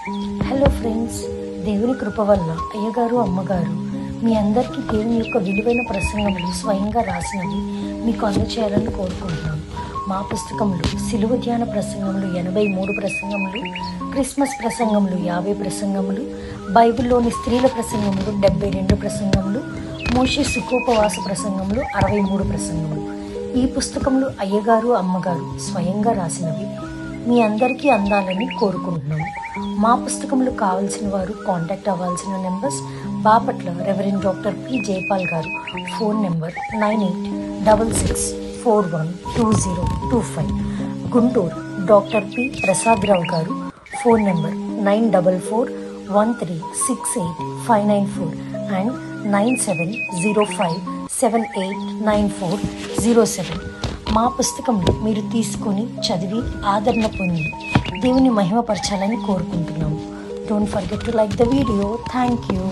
Hello friends, దేవుని కృప వల్ల అయ్యగారు అమ్మగారు మీ అందరికీ దేవుని యొక్క విలువైన ప్రసంగములు స్వయంగా రాసినవి మీకు అందచేయాలని కోరుకుంటున్నాను. మా పుస్తకంలో సిలువ ధ్యాన ప్రసంగములు 83 ప్రసంగములు, క్రిస్మస్ ప్రసంగములు 50 ప్రసంగములు, బైబిల్లోని స్త్రీల ప్రసంగములు 72 ప్రసంగములు, మోషే సుఖోపవాస ప్రసంగములు 63 ప్రసంగములు. ఈ పుస్తకములు అయ్యగారు అమ్మగారు స్వయంగా రాసినవి మీ అందరికీ అందాలని కోరుకుంటున్నాము. మా పుస్తకములు కావాల్సిన వారు కాంటాక్ట్ అవ్వాల్సిన numbers: Bapatla reverend doctor P Jaipal గారు, phone number 9866412025. Guntur doctor P Prasadarao గారు, ఫోన్ నెంబర్ 9413685994 అండ్ 9705789407. మా పుస్తకంలో మీరు తీసుకొని చదివి ఆదరణ పొంది దేవుని మహిమపరచాలని కోరుకుంటున్నాము. Don't forget to like the video. Thank you.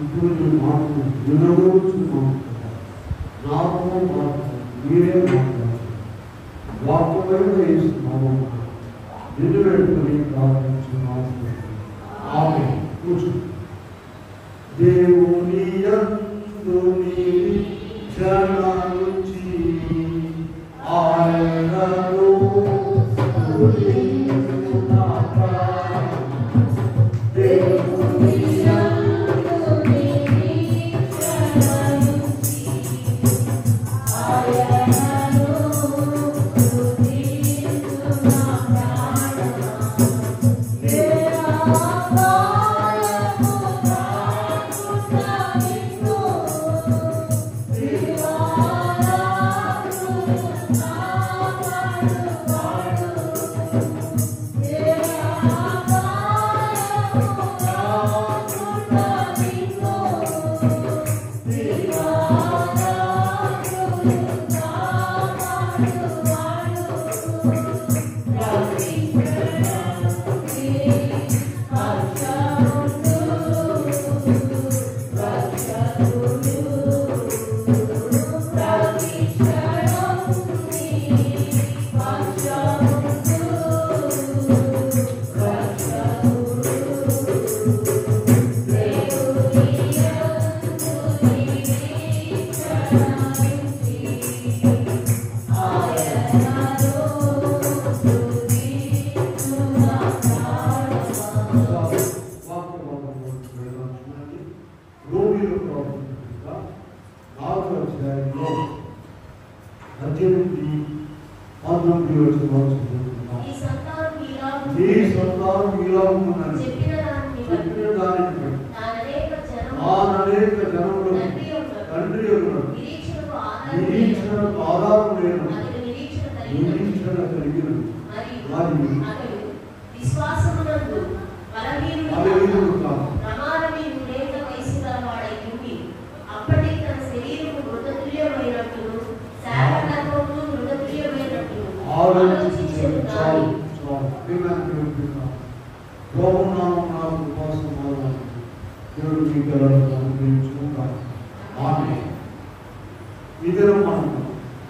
ఇప్పుడు మాకు వినబోతున్నాం. నాకు మీరే మాట్లాడారు. వాక్యమైన వేస్తున్నాము. నిన్ను పెట్టుకుని ప్రార్థించున్నాము. ఆమేన్. కూర్చోండి. దేవుని యందు నిరీక్షణ నుంచి ఆయనను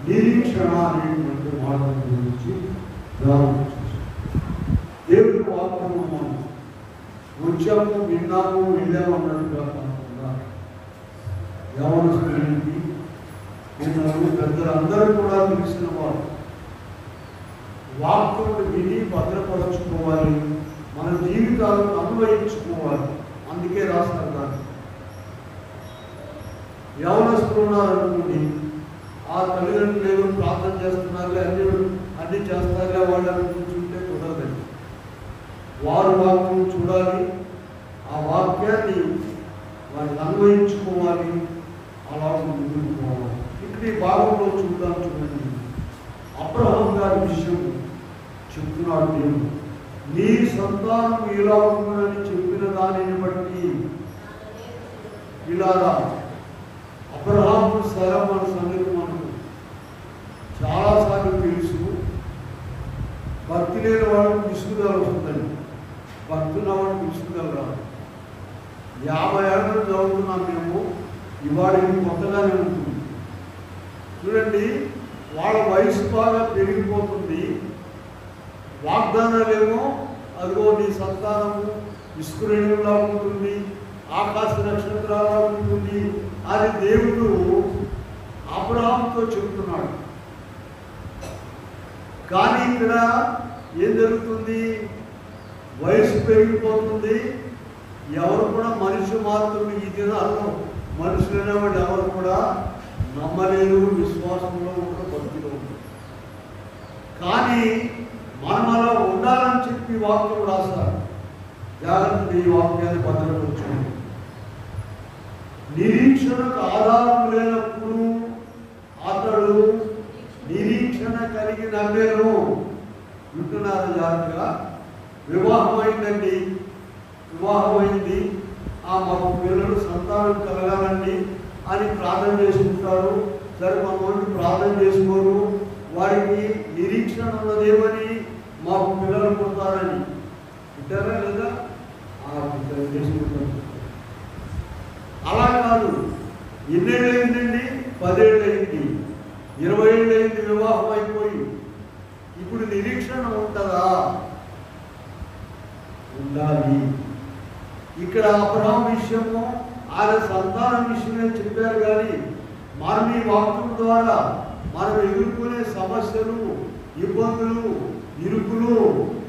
నిరీక్షణ అనేటువంటి మాట గురించి దేవుడి వాక్యము మనం వచ్చాము, విన్నాము, వెళ్ళాము అన్నట్టుగా కాకుండా యవన స్త్రీకి పిల్లలు పెద్దలందరూ కూడా తెలిసిన వారు వాక్యమును విని భద్రపరచుకోవాలి, మన జీవితాలను అన్వయించుకోవాలి. అందుకే రాస్తారు దాన్ని. యవనస్తులు ఉన్నారనుకోండి, ఆ తల్లిదండ్రులు ఏదో ప్రార్థన చేస్తున్నారులే, అన్ని చేస్తారులే వాళ్ళని కూర్చుంటే కుదరదండి. వారు వాక్యం చూడాలి, ఆ వాక్యాన్ని వారిని అన్వయించుకోవాలి, అలా ముందుకు పోవాలి. ఇక్కడ ఈ భాగంలో చూద్దాం. చూడండి, అబ్రహాం గారి విషయం చెప్తున్నాడు దేవుడు. నీ సంతానం ఇలా ఉందని చెప్పిన దానిని బట్టి ఇలా అబ్రహాము సర మన సంగతి మనకు చాలాసార్లు తెలుసు. భక్తి లేని వాళ్ళకి విసుగుదల వస్తుందండి. భక్తి ఉన్న వాళ్ళకి విసుగుదల రాదు. 50 ఏళ్ళ నుంచి చదువుతున్నాం మేము, ఇవాళ ఇది కొత్తగానే ఉంటుంది. చూడండి, వాళ్ళ వయసు బాగా పెరిగిపోతుంది. వాగ్దానాలేమో అదిగో నీ సంతానము ఇస్కురేణులా ఉంటుంది, ఆకాశ నక్షత్రాలా ఉంటుంది అని దేవుడు అబ్రహాముతో చెబుతున్నాడు. కానీ ఇక్కడ ఏం జరుగుతుంది? వయసు పెరిగిపోతుంది. ఎవరు కూడా మనిషి మాత్రమే ఈ దినాల్లో మనుషులైన వాళ్ళు ఎవరు కూడా నమ్మలేరు, విశ్వాసంలో కూడా భక్తిలో ఉంటారు. కానీ మనం అలా ఉండాలని చెప్పి వాక్యం రాస్తారు. జాగ్రత్త, ఈ వాక్యాన్ని భద్రపరచుకోండి. నిరీక్షణకు ఆధారం లేనప్పుడు అతడు నిరీక్షణ కలిగి నమ్మేను. వింటున్నారు జాగ్రత్తగా. వివాహం అయిందండి, వివాహం అయింది, మాకు పిల్లలు సంతానం కలగాలండి అని ప్రార్థన చేసుకుంటారు. సరే, మనోళ్ళు ప్రార్థన చేసుకోరు. వారికి నిరీక్షణ ఉన్నదేమని, మాకు పిల్లలు పుడతారని. వింటారా లేదా? చేసుకుంటారు. అలా కాదు. ఎన్నేళ్ళు అయిందండి? 10 ఏళ్ళు అయింది, 20 ఏళ్ళు అయింది వివాహం అయిపోయి. ఇప్పుడు నిరీక్షణ ఉంటుందా? ఉండాలి. ఇక్కడ అబ్రహాము విషయము, ఆయన సంతానం విషయమే చెప్పారు. కానీ మనం ఈ వాక్యం ద్వారా మనం ఎదుర్కొనే సమస్యలు, ఇబ్బందులు, ఇరుకులు,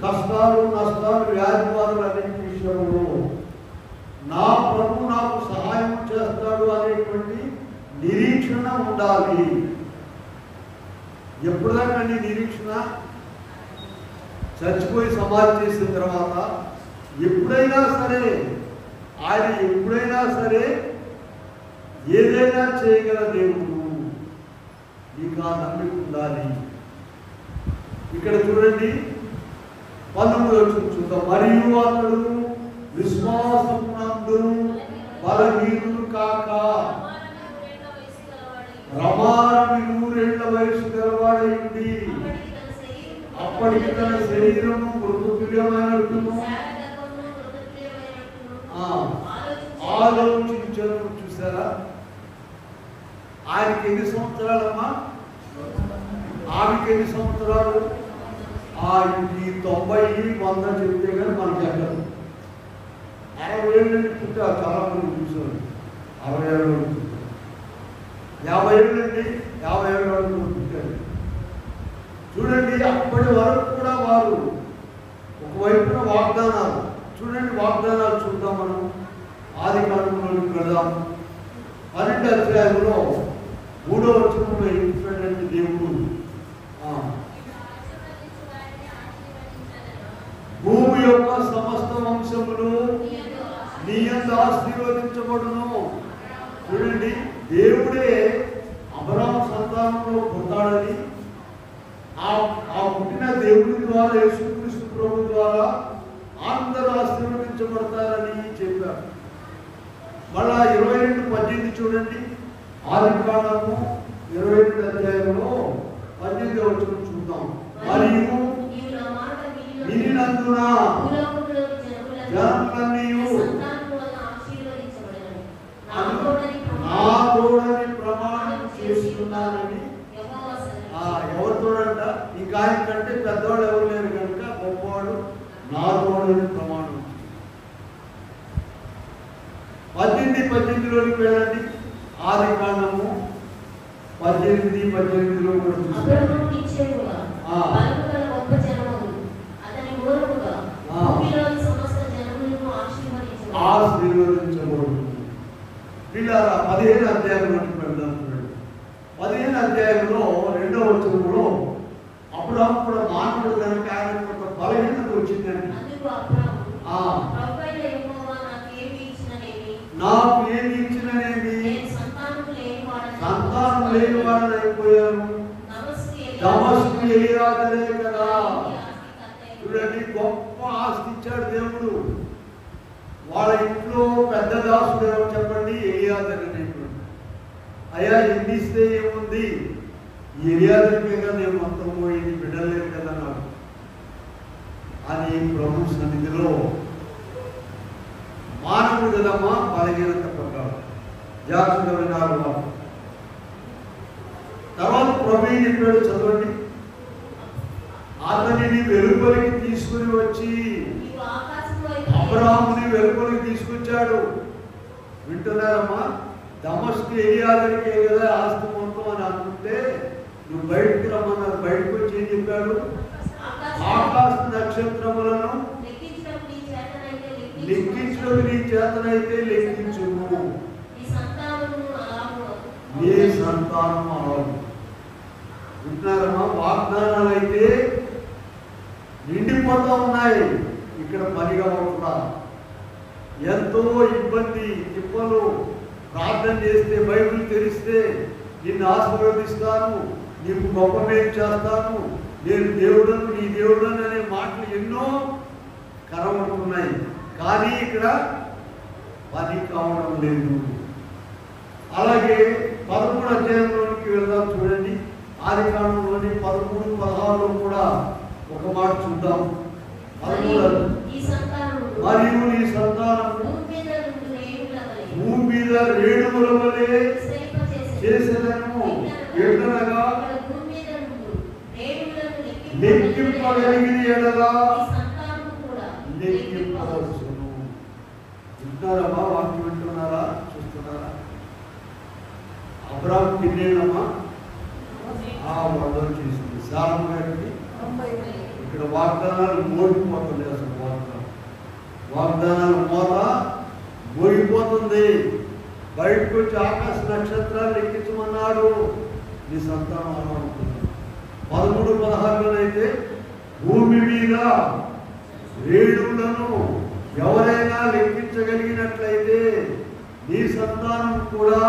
కష్టాలు, నష్టాలు, వ్యాధి బాధలు అన్నింటి విషయంలో నా ప్రభు నాకు సహాయం చేస్తాడు అనేటువంటి నిరీక్షణ ఉండాలి. ఎప్పుడుదాకా నీ నిరీక్షణ? చచ్చిపోయి సమాధి చేసిన తర్వాత ఎప్పుడైనా సరే, ఆయన ఎప్పుడైనా సరే ఏదైనా చేయగల దేవుడు. నీకు ఆ నమ్మిక ఉండాలి. ఇక్కడ చూడండి, 19వ వచనం చూద్దాం. మరియు అతడు విశ్వాసమునందు బలహీనుడు కాక రమారమి 100 ఏళ్ల వయసు గలవాడైంది. అప్పటికి తన శరీరము మృతతుల్యమైనట్టును ఆలోచించను. చూసారా? ఆయనకి ఎన్ని సంవత్సరాలమ్మా? ఆమెకి ఎన్ని సంవత్సరాలు? ఈ 90, 100 చెప్తే కానీ మనకి ఎక్కదు. 60 ఏళ్ళు పుట్టారు చాలా మంది చూసారు. 60 ఏళ్ళు, 50 ఏళ్ళు అండి, 50 ఏళ్ళ వరకు పుట్టారు. చూడండి, అప్పటి వరకు కూడా వారు ఒకవైపున వాగ్దానాలు. చూడండి, వాగ్దానాలు చూద్దాం మనం. ఆదికాండంలోకి వెళదాం. 12వ అధ్యాయంలో 3వ వచనంలో ఏం చెప్పాడంటే దేవుడు, భూమి యొక్క సమస్త వంశములు నీ యందు ఆశీర్వదించబడును. చూడండి, దేవుడే అబ్రహాము సంతానంలో పుట్టాడని, ఆ పుట్టిన దేవుడి ద్వారా, యేసుక్రీస్తు ప్రభు ద్వారా అందరూ ఆశీర్వదించబడతారని చెప్పారు. మళ్ళా 22:18 చూడండి. ఆదికాండము 22వ అధ్యాయంలో 18వ వచనం చూద్దాం. మరియు వినినందున జనములన్నీయు నా తోడని ప్రమాణం చేస్తున్నానని. ఎవరితోడంట? ఇంకా ఆయన కంటే పెద్దవాడు ఎవరు లేరు కనుక గొప్పవాడు నా తోడని ప్రమాణం. 18:18లోకి వెళ్ళండి. ఆదికాండము 18:18లో కూడా చూస్తాం. ఆశీర్వదించబడు. పిల్లరా, 15వ అధ్యాయంలోకి వెళ్దాం. 15వ అధ్యాయంలో 2వ వచనంలో అబ్రహాము కూడా మానవుడు కనుక ఆయన ఒక బలహీనత వచ్చిందండి. నాకు ఏమి ఇచ్చిననేది, సంతానం లేని వాడని అయిపోయాను. దమస్కు ఎలియాజరే కదా. చూడండి, గొప్ప ఆస్తి ఇచ్చాడు దేవుడు. వాళ్ళ ఇంట్లో పెద్ద దాసుడు ఎవరు చెప్పండి? ఎలియాజర్ అనేటువంటి. అయ్యా, ఎన్ని ఇస్తే ఏముంది? ఎలియాజర్కే కదా నేను మొత్తం పోయింది, బిడ్డలు లేరు కదా నాకు. అని ప్రభు సన్నిధిలో మానవుడు కదమ్మా బలహీనత పడ్డాడు. జాగ్రత్తగా వినాలి వాళ్ళు. తర్వాత ప్రభు ఏం చెప్పాడు చదవండి. అతనిని వెలుపలికి తీసుకుని వచ్చి అబ్రాహాముని వెలుపలికి తీసుకొచ్చాడు. వింటున్నారమ్మా? దమస్కు ఏరియాలకే కదా ఆస్తి మొత్తం అని అనుకుంటే నువ్వు బయటకు రమ్మన్నారు. బయటకు వచ్చి ఏం చెప్పాడు? ఆకాశ నక్షత్రములను లెక్కించడం నీ చేతనైతే లెక్కించుము, నీ సంతానం అలాగు. వింటున్నారమ్మా? వాగ్దానాలు అయితే నిండిపోతా ఉన్నాయి. ఇక్కడ పనిగా ఉంటున్నా ఎంతో ఇబ్బంది తిప్పలు. ప్రార్థన చేస్తే బైబిల్ తెరిస్తే నిన్ను ఆశీర్వదిస్తాను, నీకు గొప్ప మేలు చేస్తాను, నేను దేవుడను నీ దేవుడను అనే మాటలు ఎన్నో కనబడుతున్నాయి. కానీ ఇక్కడ పని కావడం లేదు. అలాగే 13వ అధ్యాయంలోనికి వెళ్దాం. చూడండి, ఆదికాండంలోని 13, 16 కూడా ఒక మాట చూద్దాం. 13 మరియు నీ సంతానం భూమి మీద రేణువుల వలె చేసేదను, ఎట్లనగా లెక్కింపగలిగిన ఎడల లెక్కింపవచ్చును. వింటున్నారమ్మా? వాక్యం వింటున్నారా? చూస్తున్నారా? అబ్రాహాము తినేనమ్మా 100 చేసింది. సారమ్మ గారికి ఇక్కడ వాగ్దానాలు మోగిపోతుంది. అసలు వాగ్దానాలు మోగిపోతుంది. బయటకు వచ్చి ఆకాశ నక్షత్రాలు లెక్కించమన్నాడు. నీ సంతానం అలా ఉంటుంది. 13, 16 భూమి మీద రేణువులను ఎవరైనా లెక్కించగలిగినట్లయితే నీ సంతానం కూడా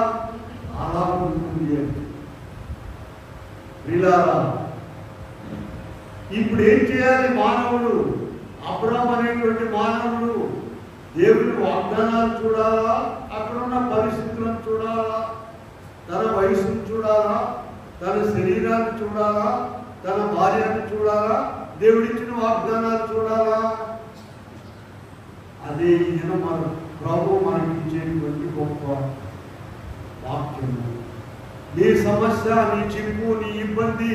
అలా ఉంటుంది. వీళ్ళారా ఇప్పుడు ఏం చేయాలి మానవుడు? అబ్రాహాము అనేటువంటి మానవుడు దేవుని వాగ్దానాలు చూడాలా, అక్కడున్న పరిస్థితులను చూడాలా, తన వయసును చూడాలా, తన శరీరాన్ని చూడాలా, తన భార్యను చూడాలా, దేవుడిచ్చిన వాగ్దానాలు చూడాలా? అదే ఈయన మన ప్రభు మనకి ఇచ్చేటువంటి గొప్ప వాక్యము. నీ సమస్య, నీ చిక్కు, నీ ఇబ్బంది,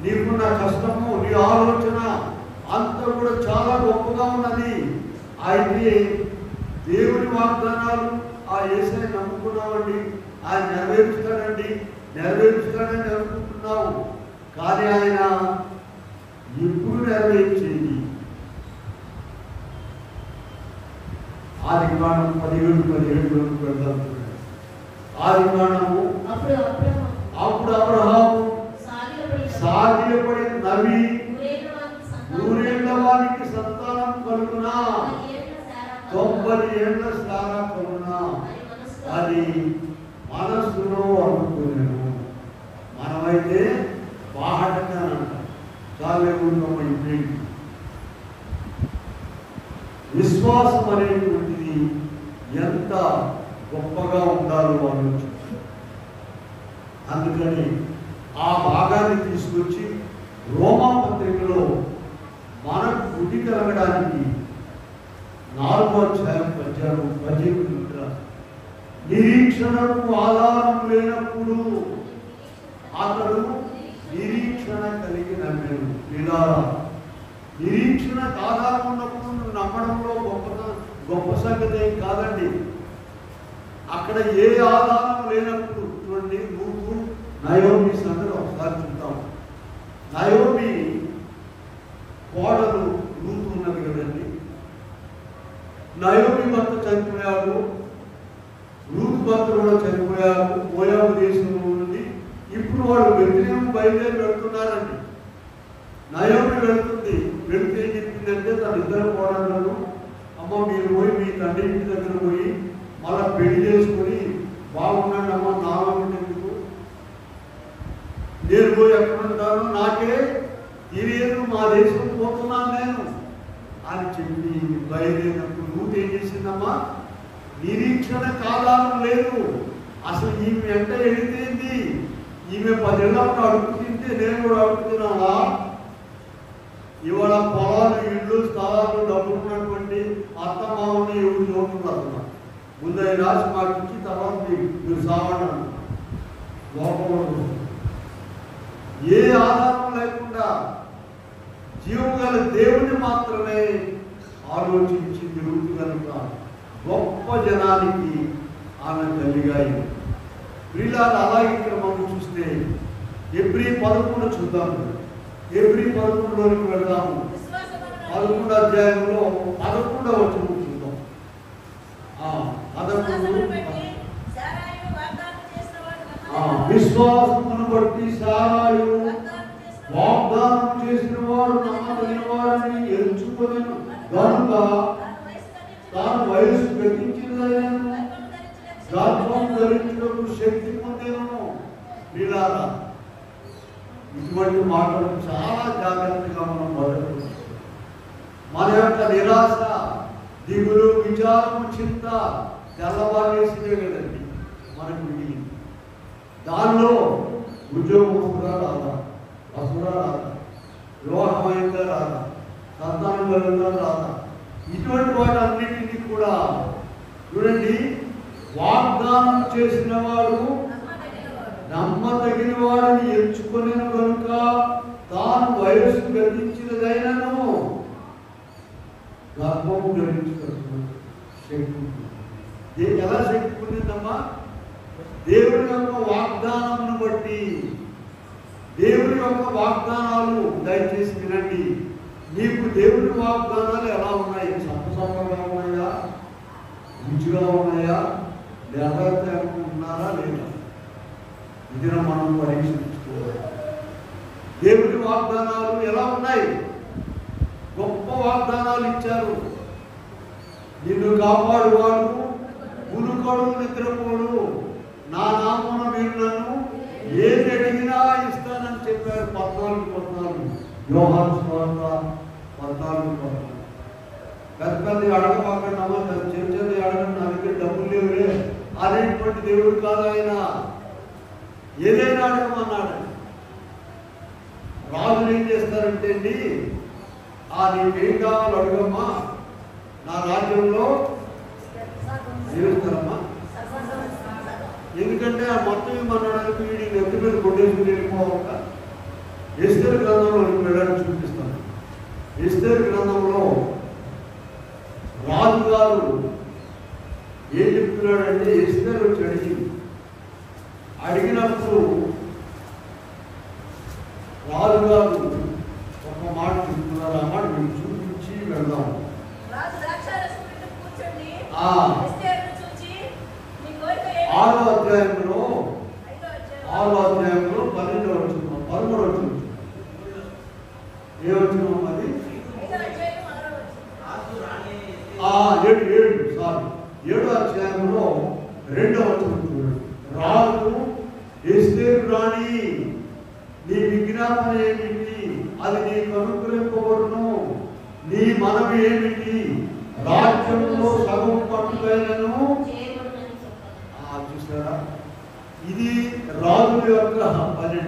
నీకున్న కష్టము, నీ ఆలోచన అంతా కూడా చాలా గొప్పగా ఉన్నది. అయితే దేవుని వాగ్దానాలు ఆ యేసయ్య నమ్ముకున్నామండి, ఆయన నెరవేరుస్తాడని అనుకుంటున్నావు. కానీ ఆయన ఎప్పుడు నెరవేర్చేది? ఆదికాండం 17 వెళ్దాం. ఆదికాండము అప్పుడు అబ్రహాము సాగిలపడి నవ్వి 100 ఏళ్ల వారికి సంతానం కలుగునా, 90 ఏళ్ల సారా కలుగునా అది మనస్సులో అనుకున్నాను. మనమైతే బాహటంగా అంటాం. చాలా ఇప్పుడు విశ్వాసం అనేటువంటిది ఎంత గొప్పగా ఉండాలో ఆలోచించు. అందుకని ఆ భాగాన్ని తీసుకొచ్చి రోమా పత్రికలో మనకు బుద్ధి కలగడానికి 4వ అధ్యాయం 18 నిరీక్షణకు ఆధారం లేనప్పుడు అతడు నిరీక్షణ కలిగి నమ్మాడు. ఇలా నిరీక్షణకు ఆధారం ఉన్నప్పుడు నువ్వు నమ్మడంలో గొప్ప సంగతి కాదండి. అక్కడ ఏ ఆధారం లేనప్పుడు చూడండి, నువ్వు నయోమి సంగతి ఒకసారి చూద్దాం. నయోమి కోడలు రూతు ఉన్నది కదండి. నయోమి భర్త చనిపోయాడు, రూతు భర్త కూడా చనిపోయారు. మోయాబు దేశంలో ఉంది. ఇప్పుడు వాడు బెత్లెహేము బయలుదేరి వెళ్తున్నారండి. నయోమి వెళ్తుంది. వెళ్తే ఏం చెప్పిందంటే తన 2 కోడళ్ళను, అమ్మ మీరు పోయి మీ తండ్రి ఇంటి దగ్గర పోయి మళ్ళీ పెళ్లి చేసుకొని బాగున్నాడు అమ్మ, నాలుగు నేను పోయి ఎక్కడుంటాను నాకే తెలియదు, మా దేశం పోతున్నాను నేను అని చెప్పి బయలుదేరినప్పుడు రూతు ఏం చేసిందమ్మా? నిరీక్షణ కాలాలు లేదు. అసలు ఈమె వెంట ఎడితేంది? ఈమె 10 ఏళ్ళప్పుడు అడుగు తింటే నేను కూడా అడుగుతున్నావా? ఇవాళ పొలాలు, ఇళ్ళు, స్థలాలు, డబ్బులు ఉన్నటువంటి అత్తమామని ఎవరు చూడకుండా ముందు ఆయన రాసి మాకు ఇచ్చి తర్వాత మీరు సావడం లోపం. ఏ ఆధారం లేకుండా జీవం గల దేవుని మాత్రమే ఆలోచించి తిరుగుతూ కనుక గొప్ప జనానికి ఆమె తల్లిగా అయింది. ప్రియులారా, అలాగే ఇక్కడ మనం చూస్తే ఎబ్రీ 11 చూద్దాం. ఎబ్రీ 11లోనికి వెళ్దాము. 11వ అధ్యాయంలో 11వ వచనం చూద్దాం. 11 విశ్వాసమును బట్టి సారాయు వాగ్దానం చేసిన వాడు నమ్మదగిన వారిని ఎంచుకొనెను కనుక తాను వయసు గతించినదైనను గర్భం ధరించుటకు శక్తి పొందెను. ప్రియులారా, ఇటువంటి మాటలు చాలా జాగ్రత్తగా మనం మొదలు. మన యొక్క నిరాశ, దిగులు, విచారము, చింత తెల్లవారేసినే కదండి మనకు మిగిలింది. దానిలో ఉద్యోగం వస్తుందా రాదా, వస్తుందా రాదా, వివాహమైందా రాదా, సంతానం కలిగిందా రాదా, ఇటువంటి వాటన్నిటినీ కూడా చూడండి. వాగ్దానం చేసిన వాడు నమ్మదగిన వాడిని ఎంచుకొనిన కనుక తాను వయస్సు గతించినదైనను గర్భము ధరించుకున్న శక్తి. ఎలా శక్తి పొందిందమ్మా? దేవుని యొక్క వాగ్దానమును బట్టి. దేవుని యొక్క వాగ్దానాలు దయచేసి వినండి. నీకు దేవుని వాగ్దానాలు ఎలా ఉన్నాయి? సంపసంగా ఉన్నాయా, రుచిగా ఉన్నాయా, లేకపోతే ఉన్నారా లేదా? ఇది మనం పరీక్షించుకోవాలి. దేవుని వాగ్దానాలు ఎలా ఉన్నాయి? గొప్ప వాగ్దానాలు ఇచ్చారు. నిన్ను కాపాడువాడు గురుకడు నిద్రపోడు, నా నామమున మీరు నన్ను ఏది అడిగినా ఇస్తానని చెప్పారు. 14 యోహాను సువార్త 14. పెద్ద అడగమాకండి అమ్మ, చిన్నది అడగండి, నా దగ్గర డబ్బులు లేవులే అనేటువంటి దేవుడు కాదు ఆయన. ఏదైనా అడగమన్నాడు. రాజులు ఏం చేస్తారంటే అండి, నీకేం కావాలి అడుగమ్మా, నా రాజ్యంలో జీవిస్తారమ్మా. ఎందుకంటే ఆ మొత్తం ఇమ్మన్నాడానికి వీడి నెత్తి మీద కొట్టేసుకుని వెళ్ళిపోవాక. ఎస్తేరు గ్రంథంలో వెళ్ళడానికి చూపిస్తాను. ఎస్తేరు గ్రంథంలో రాజుగారు ఏం చెప్తున్నాడంటే, ఎస్తేరు వచ్చి అడిగినప్పుడు రాజుగారు ఒక మాట చెప్తున్నారు. ఆ మాట మేము చూపించి వెళ్దాం. 6వ అధ్యాయంలో 12వ వచనం 13వ వచనం ఏ వచనం అది? 7వ అధ్యాయంలో 2వ వచనం చూడండి. రాజు ఎస్తేరు రాణి, నీ విజ్ఞాపన ఏమిటి? అది నీకు అనుగ్రహింపబడును. నీ మనవి ఏమిటి? రాజ్యంలో సగం పట్టుదలను. చూసారా, ఇది రాజుల యొక్క పని.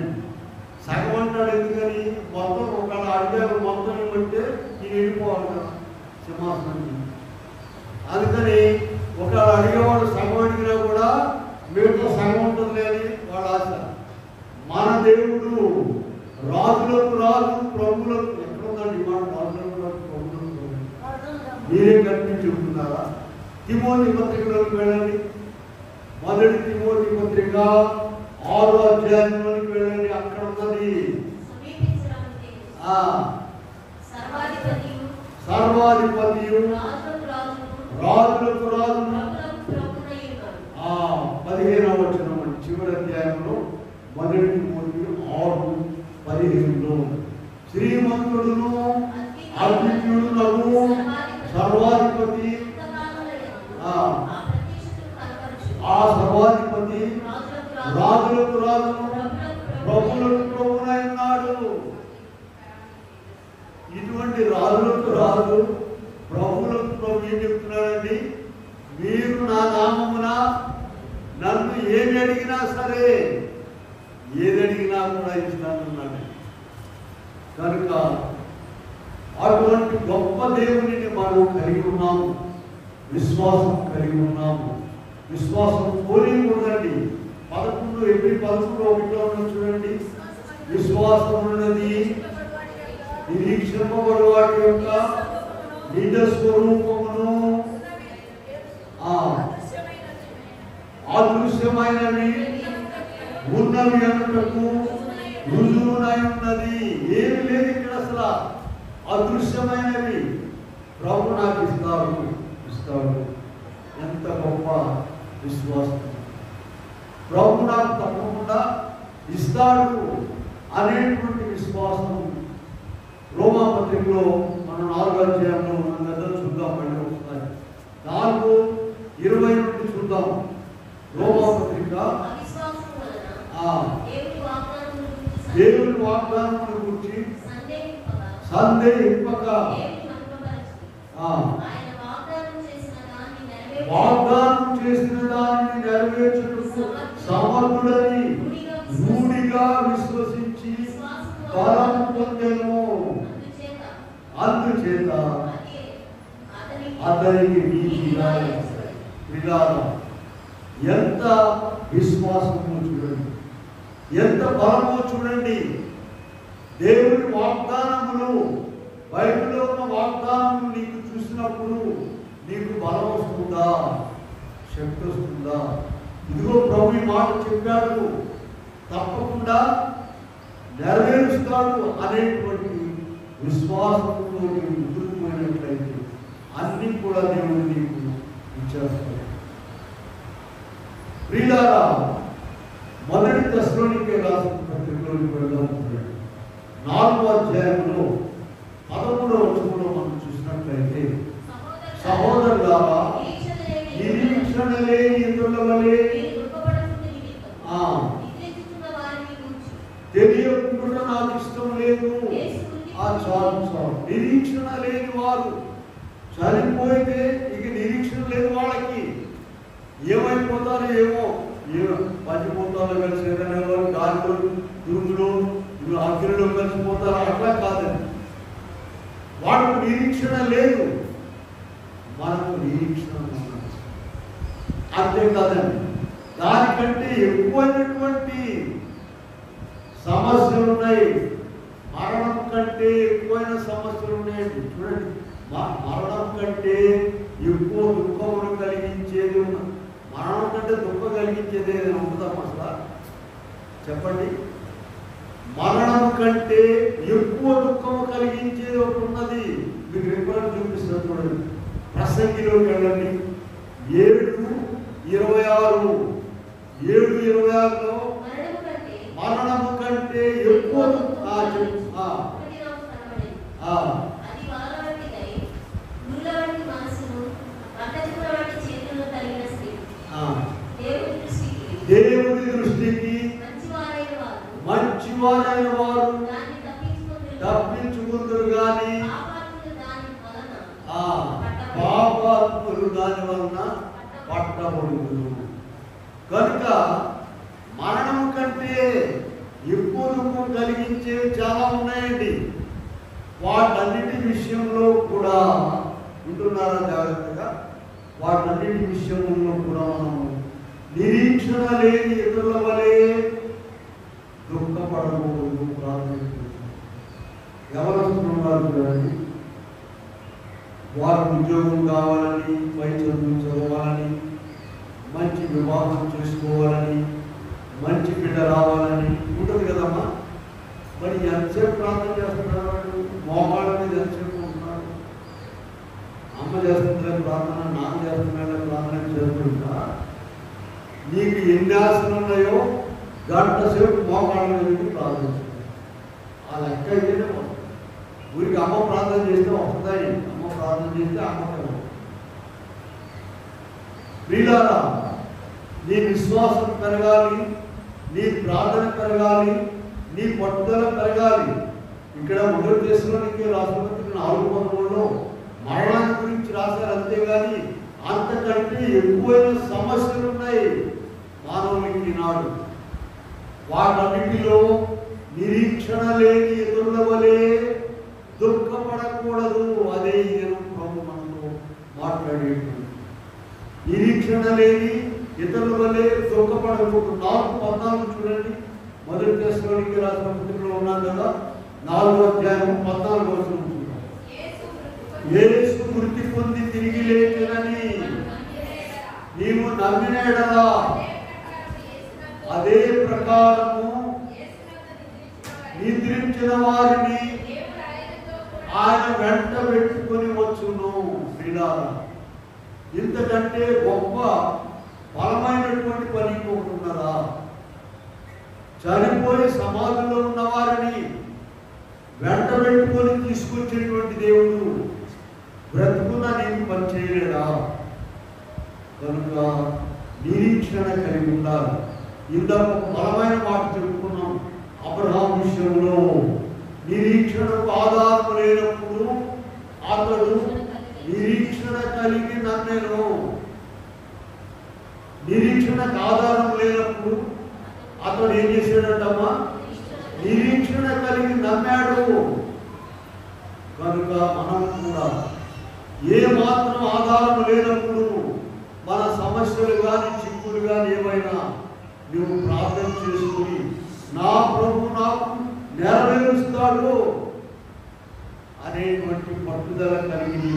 సగం అంటాడు. ఎందుకని? మొత్తం ఒకళ్ళ అడిగారు మొత్తం ఏమంటే ఇది వెళ్ళిపోవాలి కదా సింహాసనానికి. అందుకని ఒకళ్ళు అడిగేవాడు సగం అడిగినా కూడా మీతో సగం ఉంటుంది అని వాళ్ళ ఆశ. మన దేవుడు రాజులకు రాజు, ప్రభులకు ఎక్కడుందండి మాట? రాజులకు రాజు, ప్రభులకు మీరే కనిపించి చెబుతున్నారా? తిమోతి పత్రికలోకి వెళ్ళండి. మొదటి తిమోతి పత్రిక 6వ అధ్యాయంలోకి వెళ్ళండి. అక్కడ ఉన్నది సర్వాధిపతియు రాజులకు రాజు. 15వ వచనం చివరి అధ్యాయంలో మొదటి తిమోతి 6:15లో శ్రీమంతుడును అద్వితీయుడును సర్వాధిపతి, ఆ సర్వాధిపతి రాజులకు రాజును ప్రభువులకు ప్రభువునై ఉన్నాడు. ఇటువంటి రాజులకు రాజు, ప్రభువులకు ప్రభు ఏం చెప్తున్నాడండి? మీరు నా నామమున నన్ను ఏమి అడిగినా సరే, ఏది అడిగినా కూడా ఇస్తానన్నాడు. కనుక అటువంటి గొప్ప దేవునిని మనం కలిగి ఉన్నాము, విశ్వాసం కలిగి ఉన్నాము. విశ్వాసం కోరికూడదండి. 11 ఎబ్రీ 11:1 చూడండి. విశ్వాసం ఉన్నది నిరీక్షింపబడు వాటి యొక్క నిజ స్వరూపమును, అదృశ్యమైనవి ఉన్నవి అనుటకు రుజువునై ఉన్నది. ఏమి లేదు ఇక్కడ అసలు. అదృశ్యమైనవి ప్రభు నాకు ఇస్తాడు. ఎంత గొప్ప విశ్వాసం! ప్రభు నాకు తప్పకుండా ఇస్తాడు అనేటువంటి విశ్వాసం. రోమా పత్రికలో మనం 4వ అధ్యాయంలో మనం గతంలో చూద్దాం. మళ్ళీ ఒకసారి 4:20 నుండి చూద్దాం. రోమా పత్రిక దేవుని వాగ్దానం గురించి సందేహింపక వాగ్దానం చేసిన దానిని నెరవేర్చుటకు సమర్థుడని రూఢిగా విశ్వసించి బలం పొందెను. అందుచేత అతనికి ఎంత విశ్వాసమో చూడండి, ఎంత బలమో చూడండి. దేవుని వాగ్దానములు, బైబిల్లో ఉన్న వాగ్దానములు నీకు చూసినప్పుడు నీకు బలం వస్తుందా, శక్తి వస్తుందా? ఇదిగో ప్రభు ఈ మాట చెప్పాడు, తప్పకుండా నెరవేరుస్తాడు అనేటువంటి విశ్వాసంతో నీవు ఎదుర్కొన్నట్లయితే అన్ని కూడా దేవుడు నీకు ఇచ్చేస్తాడు. ప్రియులారా, 1 తెస్సలోనికే రాసిన పత్రికలోకి వెళ్దాం. 4వ అధ్యాయంలో 13వ వచనంలో మనం చూసినట్లయితే, సహోదరులారా, నిరీక్షణ లేని ఇతరుల వలె తెలియకుండా నాకు ఇష్టం లేదు. నిరీక్షణ లేని వారు చనిపోయితే ఇక నిరీక్షణ లేని వాళ్ళకి ఏమైపోతారో ఏమో, పంచిపోతారో కలిసి గాలిలో దురుగులో అగ్నిలో కలిసిపోతారో అట్లా కాదండి. వాళ్ళకు నిరీక్షణ లేదు, మనకు నిరీక్షణ ఉన్నది. అంతేకాదండి, దానికంటే ఎక్కువైనటువంటి సమస్యలు ఉన్నాయి. మరణం కంటే ఎక్కువైన సమస్యలు ఉన్నాయండి. చూడండి, మరణం కంటే ఎక్కువ దుఃఖమును కలిగించేది ఉన్నది. మరణం కంటే దుఃఖం కలిగించేది ఏదైనా ఉంటుందా అసలు? చెప్పండి. మరణం కంటే ఎక్కువ దుఃఖము కలిగించేది ఒకటి ఉన్నది. మీకు రిఫరెన్స్ చూపిస్తాను చూడండి. ప్రసంగిలోకి వెళ్ళండి. 7:26 7:26లో మరణము కంటే ఎక్కువ దేవుని దృష్టికి మంచివారైన వారు తప్పించుకుందరు కానీ పాపాత్ములు దాని వలన పట్టబడుదురు. కనుక మరణం కంటే ఎక్కువ దుఃఖం కలిగించేవి చాలా ఉన్నాయండి. వాటన్నిటి విషయంలో కూడా ఉంటున్నారా జాగ్రత్తగా? వాటన్నిటి విషయంలో కూడా మనం నిరీక్షణ లేని ఇతరుల వలె దుఃఖపడకూడదు, ప్రార్థించకూడదు. ఎవరొస్తున్నారు చూడండి, వారు ఉద్యోగం కావాలని, పై చదువు చదవాలని, మంచి వివాహం చేసుకోవాలని, మంచి బిడ్డ రావాలని ఉంటుంది కదమ్మా. మరి ఎంతసేపు ప్రార్థన చేస్తున్నాడు వాడు? మోకాళ్ళ మీద ఎంతసేపు ఉంటున్నాడు? అమ్మ చేస్తుందా ప్రార్థన, నాన్న చేస్తున్నాడా ప్రార్థన చేస్తుంటా? నీకు ఎన్ని ఆశలు ఉన్నాయో గంట సేపు మోకాళ్ళ మీద ప్రార్థించాలి. ఆ లెక్క అయితేనే ఊరికి అమ్మ ప్రార్థన చేస్తే వస్తాయి. అమ్మ ప్రార్థన చేస్తే అమ్మకే. ప్రియులారా, నీ విశ్వాసం పెరగాలి, నీ ప్రార్థన పెరగాలి, నీ పట్టుదల పెరగాలి. ఇక్కడ 1 తెస్సలోనికే రాసిన పత్రిక 4:13లో మరణాన్ని గురించి రాశారు. అంతేగాని అంతకంటే ఎక్కువైన సమస్యలు ఉన్నాయి మానవునికి ఈనాడు. వాటన్నిటిలో నిరీక్షణ లేని ఇతరుల వలె దుఃఖపడకూడదు. నిరీక్షణ లేని ఇతరుల వల్లే దుఃఖపడకూడదు. 4:14 చూడండి. మొదటి తెస్సలోనికీ రాసిన పత్రికలో ఉన్నాను కదా, 4వ అధ్యాయం 14వ వచనం చూద్దాం. యేసు మృతి పొంది తిరిగి లేచెనని నీవు నమ్మిన యెడల అదే ప్రకారము నిద్రించిన వారిని ఆయన వెంట పెట్టుకొని వచ్చును. వినాలా, ఇంతకంటే గొప్ప బలమైనటువంటి పని ఇంకొకటి ఉన్నదా? చనిపోయి సమాధిలో ఉన్న వారిని వెంట పెట్టుకొని తీసుకొచ్చేటువంటి దేవుడు బ్రతుకున్న నీకు పని చేయలేదా? కనుక నిరీక్షణ కలిగి ఉండాలి. ఇందాక ఒక బలమైన మాట చెప్పుకున్నాం. అబ్రహాం విషయంలో నిరీక్షణకు ఆధారం లేనప్పుడు అతడు నిరీక్షణ కలిగి నమ్మెను. నిరీక్షణకు ఆధారం లేనప్పుడు అతడు ఏం చేశాడటమ్మా? నిరీక్షణ కలిగి నమ్మాడు. కనుక మనం కూడా ఏ మాత్రం ఆధారం లేనప్పుడు మన సమస్యలు కానీ చిక్కులు కానీ ఏమైనా నువ్వు ప్రార్థన చేసుకుని నా ప్రభు నాకు నెరవేరుస్తాడు అనేటువంటి పట్టుదల కలిగి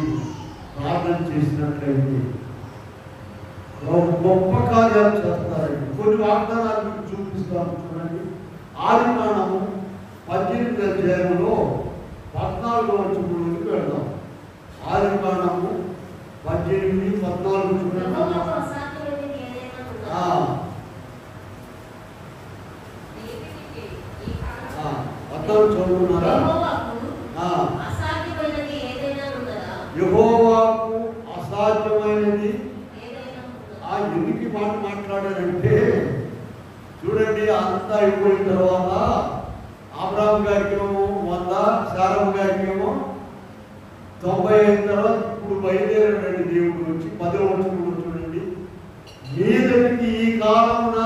ప్రార్థన చేసినట్లయితే గొప్ప కార్యాలు చేస్తారండి. కొన్ని వాగ్దానాలు మీకు చూపిస్తాను చూడండి. ఆదికాండము 18వ అధ్యాయంలో 14వ వచనంలోకి వెళ్దాం. ఆదికాండము 18:14 చూడండి. అర్థం చదువుతున్నారా? యెహోవాకు అసాధ్యమైనది ఎందుకు మాట మాట్లాడారంటే చూడండి, అంతా అయిపోయిన తర్వాత అబ్రాహాం గారికి ఏమో 100, శారమ్మ గారికి ఏమో 90 అయిన తర్వాత ఇప్పుడు బయలుదేరాడండి దేవుడు వచ్చి 10వ వచనంలో చూడండి. మీదకి ఈ కాలమున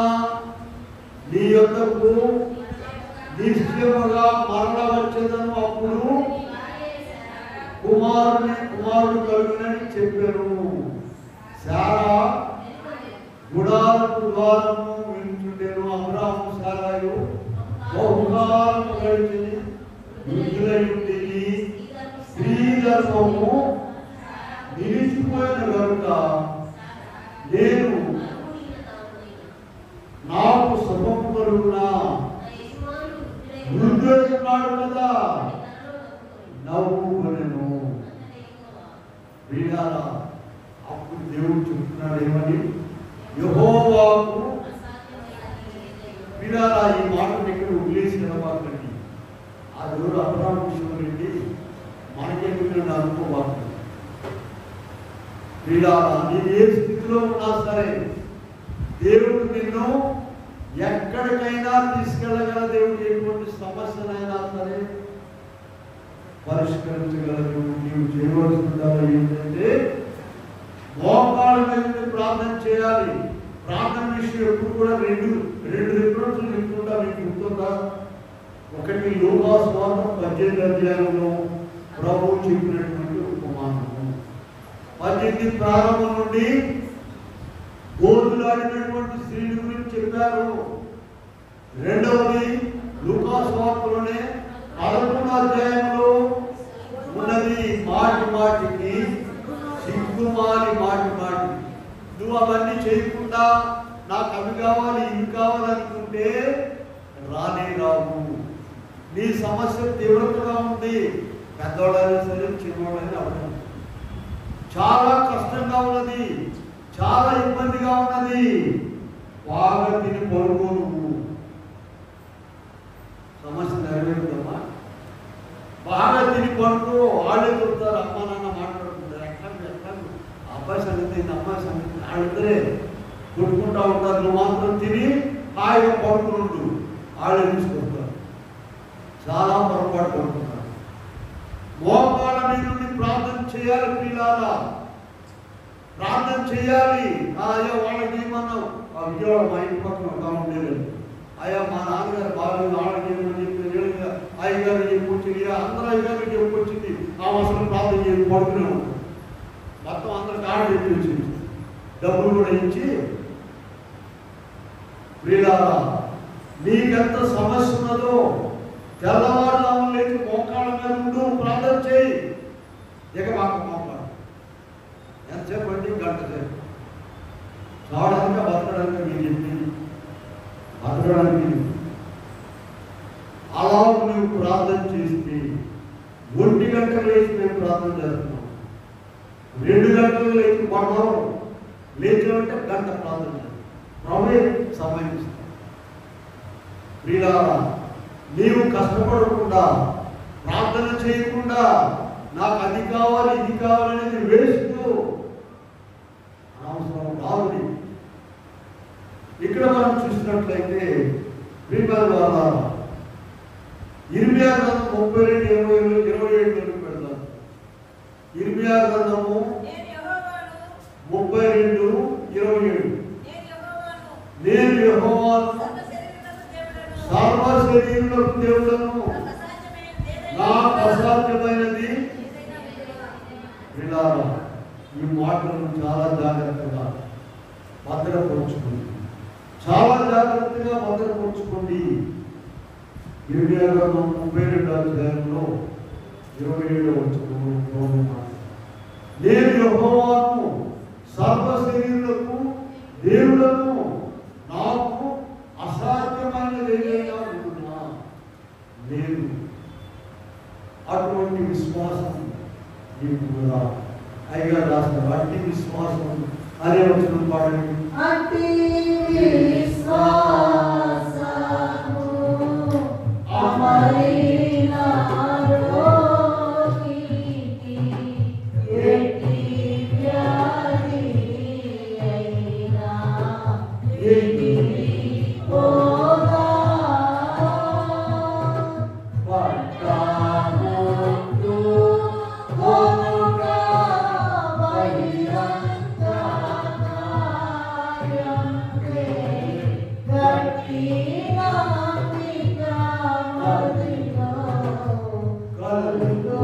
నీ యొద్దకు నిశ్చయముగా మరల వచ్చేదను, అప్పుడు కుమారుడు కలుగునని చెప్పారు. శారా గుడారపు ద్వారము వింటుండేను. అబ్రాహాము శారాయు బహుకాలము గడిచి వృద్ధులయుండి స్త్రీ గర్భము నిలిచిపోయిన కనుక నేను నాకు శుభము కలుగునా వృద్ధుడున్నాడు కదా నవ్వుకొనెను. వీడారా, అప్పుడు దేవుడు చెప్తున్నాడు ఏమని? యెహోవాకు. వీడారా, ఈ మాటను ఇక్కడ వదిలేసి నిలబడండి. ఆ దేవుడు అబ్రాహాము విషయంలో మనకెందుకు అనుకోవాలి. వీడారా, నేను ఏ స్థితిలో ఉన్నా సరే దేవుడు నిన్ను ఎక్కడికైనా తీసుకెళ్ళగల దేవుడు. ఎటువంటి సమస్యనైనా సరే పరిష్కరించగల దేవుడు. నీవు చేయవలసిందా ఏంటంటే మోకాళ్ళ మీద ప్రార్థన చేయాలి. ప్రార్థన విషయం ఎప్పుడు కూడా రెండు రిఫరెన్స్లు చెప్పుకుంటా. మీకు గుర్తుందా? ఒకటి లూకా సువార్త 18వ అధ్యాయంలో ప్రభువు చెప్పినటువంటి ఉపమానము. 18 ప్రారంభం నుండి గోరులాడినటువంటి స్త్రీల గురించి చెప్పారు. రెండవది లూకా సువార్తలోనే 11వ అధ్యాయంలో ఉన్నది. మాటి మాటికి సిగ్గుమాలి మాటి మాటి నువ్వు అవన్నీ చేయకుండా నాకు అవి కావాలి ఇవి కావాలనుకుంటే రానే రావు. నీ సమస్య తీవ్రతగా ఉంది. పెద్దవాడైనా సరే చిన్నవాడైనా అవ్వడం చాలా కష్టంగా ఉన్నది, చాలా ఇబ్బందిగా ఉన్నది. బాగా తిని పడుకో, నువ్వు సమస్య నెరవేరుదమ్మా. బాగా తిని పడుకో. వాళ్ళే చెప్తారు, అమ్మ నాన్న మాట్లాడుకుంటారు. ఎక్కడ అబ్బాయి సంగతి అమ్మాయి సంగతి వాళ్ళిద్దరే కొట్టుకుంటా ఉంటారు. నువ్వు మాత్రం తిని హాయిగా పడుకుంటూ వాళ్ళే తీసుకుంటారు. చాలా పొరపాటు పడుతున్నారు. మోకాళ్ళ మీద నుండి ప్రార్థన చేయాలి. పిల్లారా, ప్రార్థన చేయాలి. అయ్యా వాళ్ళకి ఏమన్నావు? ఆ విజయవాడ మా ఇంటి పక్కన ఒక ఉండేది. అయ్యా మా నాన్నగారు బాగా వాళ్ళకి ఏమని చెప్పి అయ్యగారు చెప్పొచ్చింది, అందరూ అయ్యగారు చెప్పొచ్చింది. ఆ అవసరం ప్రార్థన చేసి పడుకునే ఉంటాం. మొత్తం అందరికి ఆడ చెప్పి వచ్చింది. డబ్బులు కూడా ఇచ్చి, వీళ్ళారా నీకెంత సమస్య ఉన్నదో తెల్లవారుజామున లేచి మోకాళ్ళ మీద ఉండు, ప్రార్థన చేయి. ఇక మాకు మోకాడు ఎంతసేపు అండి? గంట సేపు. చావడానికి బతకడానికి మీరు చెప్పింది, బతకడానికి అలా నువ్వు ప్రార్థన చేస్తే 1 గంట లేచి మేము ప్రార్థన చేస్తున్నాం, 2 గంటలు లేచి పడదాం, లేచామంటే గంట ప్రార్థన చేస్తాం. ప్రభువే సమయం ఇస్తాం. వీళ్ళారా నీవు కష్టపడకుండా, ప్రార్థన చేయకుండా నాకు అది కావాలి ఇది కావాలనేది వేస్తూ అవసరం రాదు. ఇక్కడ మనం చూసినట్లయితే ప్రియమైన వారు 26:32-27 పెడతాం. 26:32-27 నేను యెహోవాను సర్వ శరీరులకు దేవుడను, నాకు అసాధ్యమైనది. వినాలా ఈ మాటలను చాలా జాగ్రత్తగా భద్రపరుచుకోండి, చాలా జాగ్రత్తగా భద్రపరుచుకోండి. 27 నేను యెహోవాను సర్వ శరీరులకు దేవుడను, నాకు అసాధ్యమైనది ఏదైనా ఉంటున్నా లేదు. అటువంటి విశ్వాసం నీకు కూడా అయ్యగా రాస్తారు. అట్టి విశ్వాసం అనే వచ్చిన పాడండి. అట్టి విశ్వాసము అమరిన రోగికి ఎట్టి వ్యాధి అయినా ఎగిరిపోదా, పట్టముద్దు కొనుక బహిరంగ కార్యంతే గట్టి నమ్మిక మదిలో కలుగు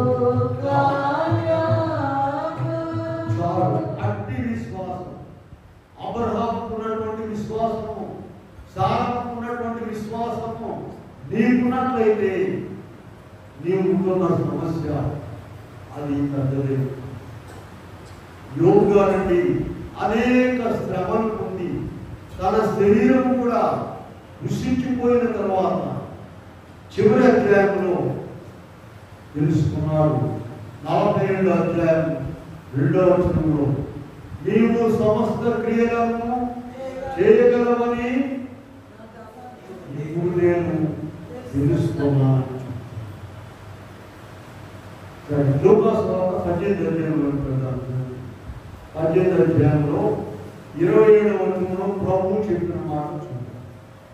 కార్యము. చాలు. అట్టి విశ్వాసం, అబ్రహాముకు ఉన్నటువంటి విశ్వాసము, సారాకు ఉన్నటువంటి విశ్వాసము నీకున్నట్లయితే నీవు ఉన్న సమస్య అది పెద్దదే. యోగు గారండి అనేక శ్రమలు పొంది తన శరీరం కూడా కృషించిపోయిన తర్వాత చివరి అధ్యాయంలో తెలుసుకున్నాడు. 42వ అధ్యాయం 2వ వచనంలో నీవు సమస్త క్రియలను చేయగలవని నీవు నేను తెలుసుకున్నాను. లూకాసు 18వ అధ్యాయంలో 27వ వచనంలో ప్రభువు చెప్పిన మాట చూడండి.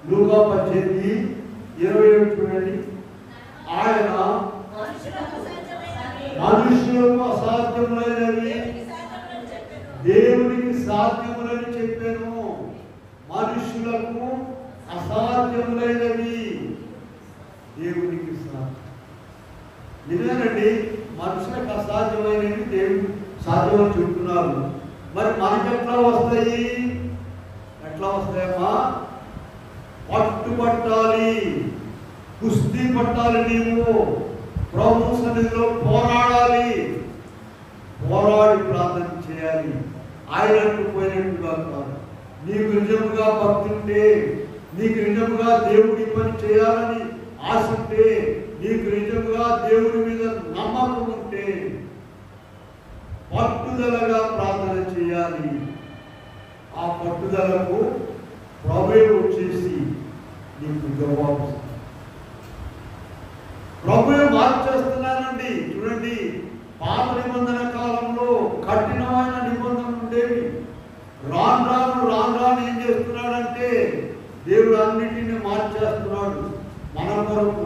లూకా 18:27 చూడండి. ఆయన మనుషులకు అసాధ్యములైనవి దేవునికి సాధ్యములని చెప్పాను. మనుషులకు అసాధ్యములైనవి దేవునికి సాధ్యం. నిజమేనండి, మనుషులకు అసాధ్యమైనవి దేవుడు సాధ్యమని చెప్తున్నారు. మరి మనకి ఎట్లా వస్తాయి? ఎట్లా వస్తాయమ్మా? పట్టుబట్టాలి, కుస్తీ పట్టాలి. నీవు ప్రభు సన్నిధిలో పోరాడాలి, పోరాడి ప్రార్థన చేయాలి. ఆయనకు పోయినట్టుగా కాదు. నీకు నిజముగా భక్తి ఉంటే, నీకు నిజముగా దేవుడి పని చేయాలని ఆశ ఉంటే, నీకు నిజముగా దేవుడి మీద నమ్మకం ఉంటే పట్టుదలగా ప్రార్థన చేయాలి. ఆ పట్టుదలకు ప్రభువే వచ్చేసి నీకు జవాబు ప్రభువే మార్చేస్తున్నానండి. చూడండి, పాత నిబంధన కాలంలో కఠినమైన నిబంధనలు ఉండేవి. రాను రాను ఏం చేస్తున్నాడంటే దేవుడు అన్నిటిని మార్చేస్తున్నాడు. మన కొరకు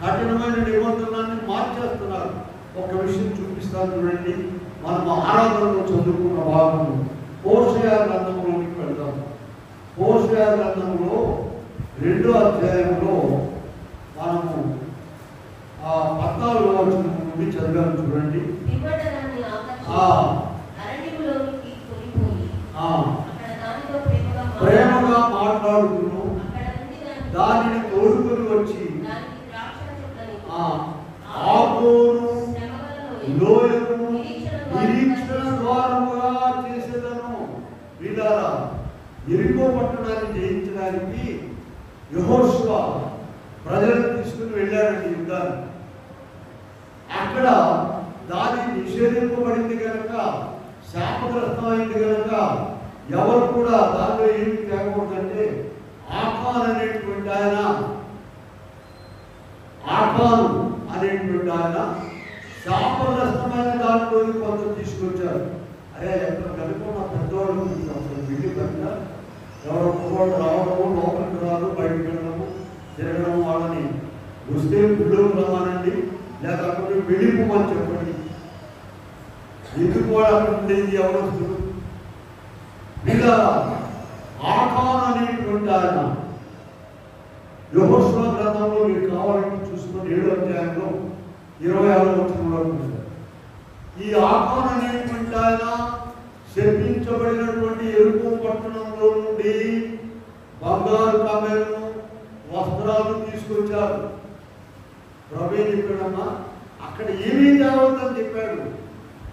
కఠినమైన నిబంధనలన్నీ మార్చేస్తున్నారు. ఒక విషయం చూపిస్తాను చూడండి. మనం ఆరాధనలో చదువుకున్న భాగము హోషేయ గ్రంథంలోకి వెళ్దాం. హోషేయ గ్రంథంలో 2వ అధ్యాయంలో మనము 14వ వచనం నుండి చదివాము చూడండి. మాట్లాడుతున్నాను దానిని తోడుకొని వచ్చి ఆకోను లోయను నిరీక్షణ ద్వారముగా చేసేదను. వీళ్ళారా, ఎరికో పట్టణాన్ని జయించడానికి యెహోషువ ప్రజలను తీసుకుని వెళ్ళారండి యుద్ధాన్ని. అక్కడ దాని నిషేధింపబడింది కనుక, శాపగ్రస్తమైంది కనుక ఎవరు కూడా దానిలో ఏమి తేకూడదంటే ఆకాను అనేటువంటి ఆయన శాపగ్రస్తమైన దాంట్లో కొంత తీసుకొచ్చారు. అరే ఎక్కడ కనుక్కున్న పెద్దవాళ్ళు అసలు వెళ్ళి కనుక ఎవరో కుర్రాడు రావడము, లోపలికి రాదు, బయటకు వెళ్ళడము, తిరగడం, వాళ్ళని వస్తే గుళ్ళోకి రమ్మనండి, లేక అక్కడ వెళ్ళిపోమని చెప్పండి. ఎందుకు వాడు అక్కడ ఉండేది ఎవరు వస్తుంది? ఇలా ఆకాను అనేటువంటి ఆయన యెహోషువ గ్రంథంలో మీరు కావాలంటే చూసుకొని 7వ అధ్యాయంలో 26వ వచనంలో చూస్తారు. ఈ ఆకాను అనేటువంటి ఆయన శపించబడినటువంటి ఎరుపు పట్టణంలో నుండి బంగారు కమ్మెలను, వస్త్రాలు తీసుకొచ్చారు. ప్రభు చెప్పాడమ్మా, అక్కడ ఏమీ తేవద్దని చెప్పాడు.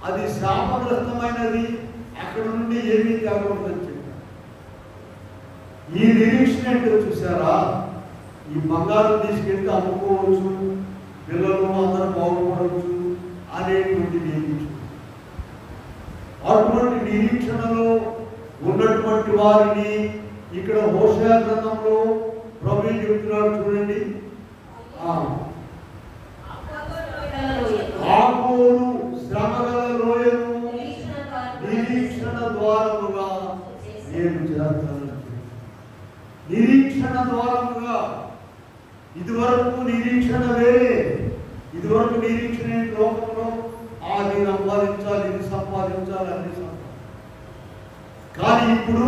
అది శాపగ్రస్తమైనది, అక్కడ నుండి ఏమీ తేవద్దని చెప్పాడు. ఈ నిరీక్షణ ఏంటో చూసారా? ఈ బంగారం తీసుకెళ్తే అమ్ముకోవచ్చు, పిల్లలు అందరూ బాగుపడవచ్చు అనేటువంటి నిరీక్షణ. అటువంటి నిరీక్షణలో ఉన్నటువంటి వారిని ఇక్కడ హోషేయ గ్రంథంలో ప్రభు చెప్తున్నాడు చూడండి. ఆకోను శ్రమగల లోయను నిరీక్షణ ద్వారముగా నేను చేస్తాను. నిరీక్షణ ద్వారముగా. ఇదివరకు నిరీక్షణ వేరే. ఇదివరకు నిరీక్షణ లోకంలో అది సంపాదించాలి, ఇది సంపాదించాలి, అన్ని సంపాదించాలి. కానీ ఇప్పుడు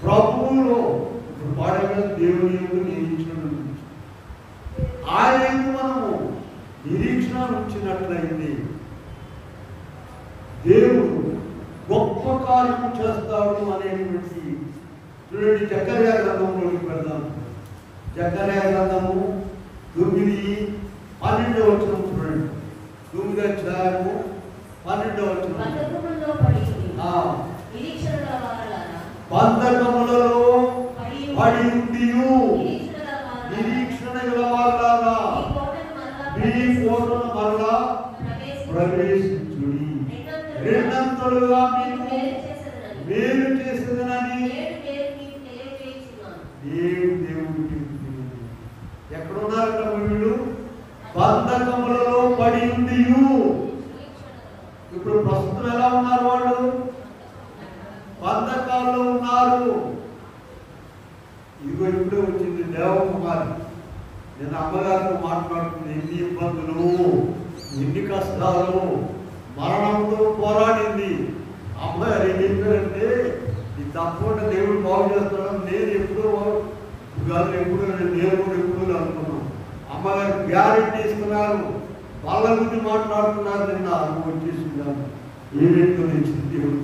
ప్రభువులో ఇప్పుడు పాడగా దేవుని యొక్క నిరీక్షణ ఆయన మనము నిరీక్షణ ఉంచినట్లయింది. దేవుడు గొప్ప కార్యం చేస్తాడు అనేటువంటి చూడండి. జకర్యా గ్రంథంలోకి వెళ్దాం. జకర్యా గ్రంథము 9:12 వచనం చూడండి. 9వ అధ్యాయము 12వ వచనం. బంధకములలో పడి ఉండియు నిరీక్షణ గలవారులారా మీ కోటను మరలా ప్రవేశించుడి, రెండంతలుగా మీకు మేలు చేసేదనని దేవుడు. ఎక్కడున్నారట వీళ్ళు? బంధకములలో పడి ఉండియు. ఇప్పుడు ప్రస్తుతం ఎలా ఉన్నారు? వాళ్ళు బంధకాల్లో ఉన్నారు. ఇదిగో ఇప్పుడే వచ్చింది దేవకుమారి. నేను అమ్మగారితో మాట్లాడుతుంది. ఎన్ని ఇబ్బందులు, ఎన్ని కష్టాలు, మరణంతో పోరాడింది. అమ్మగారు ఏం చెప్పారంటే, ఈ తప్పకుండా దేవుడు బాగు చేస్తాడని నేను ఎప్పుడూ కాదు, ఎప్పుడు నేను కూడా ఎప్పుడు అనుకున్నాను. అమ్మగారు గ్యారెంటీ ఇస్తున్నారు, వాళ్ళ గురించి మాట్లాడుతున్నారు. నిన్న అనుభవం వచ్చేసిందాను. ఏమేంటో తెచ్చింది దేవుడు.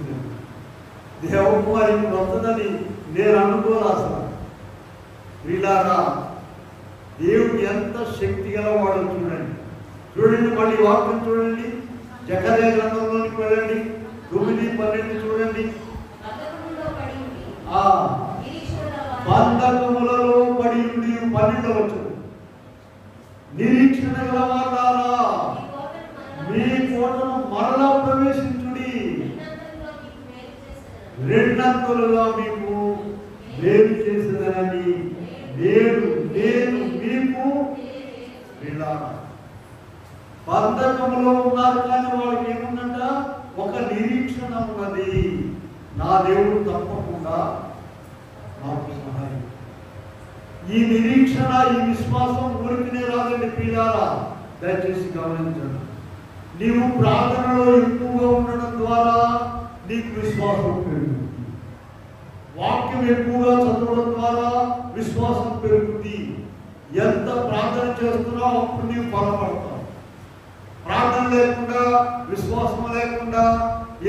దేవకుమారి ఇప్పుడు వస్తుందని నేను అనుకోను అసలు. వీళ్ళారా, దేవుడు ఎంత శక్తి గలవాడో చూడండి. చూడండి, మళ్ళీ వాక్యం చూడండి. జకర్యా గ్రంథంలోనికి వెళ్ళండి. 9:12 చూడండి. బంధకములలో పడి ఉండి 12వ వచనం. నిరీక్షణ గలవారులారా మీ కోటను మరలా ప్రవేశించుడి, రెండంతలుగా మీకు మేలు చేసేదనని నేను మీకు. వీళ్ళారా బంధకములో ఉన్నారు, కానీ వాళ్ళకి ఏముందంట? ఒక నిరీక్షణ ఉన్నది. నా దేవుడు తప్పకుండా నాకు సహాయం. ఈ నిరీక్షణ, ఈ విశ్వాసం ఊరికినే రాదండి పిల్లారా. దయచేసి గమనించండి. నీవు ప్రార్థనలో ఎక్కువగా ఉండడం ద్వారా నీకు విశ్వాసం పెరుగుతుంది. వాక్యం ఎక్కువగా చదవడం ద్వారా విశ్వాసం పెరుగుతుంది. ఎంత ప్రార్థన చేస్తున్నావు అప్పుడు నీవు బలపడతావు. ప్రార్థన లేకుండా, విశ్వాసం లేకుండా,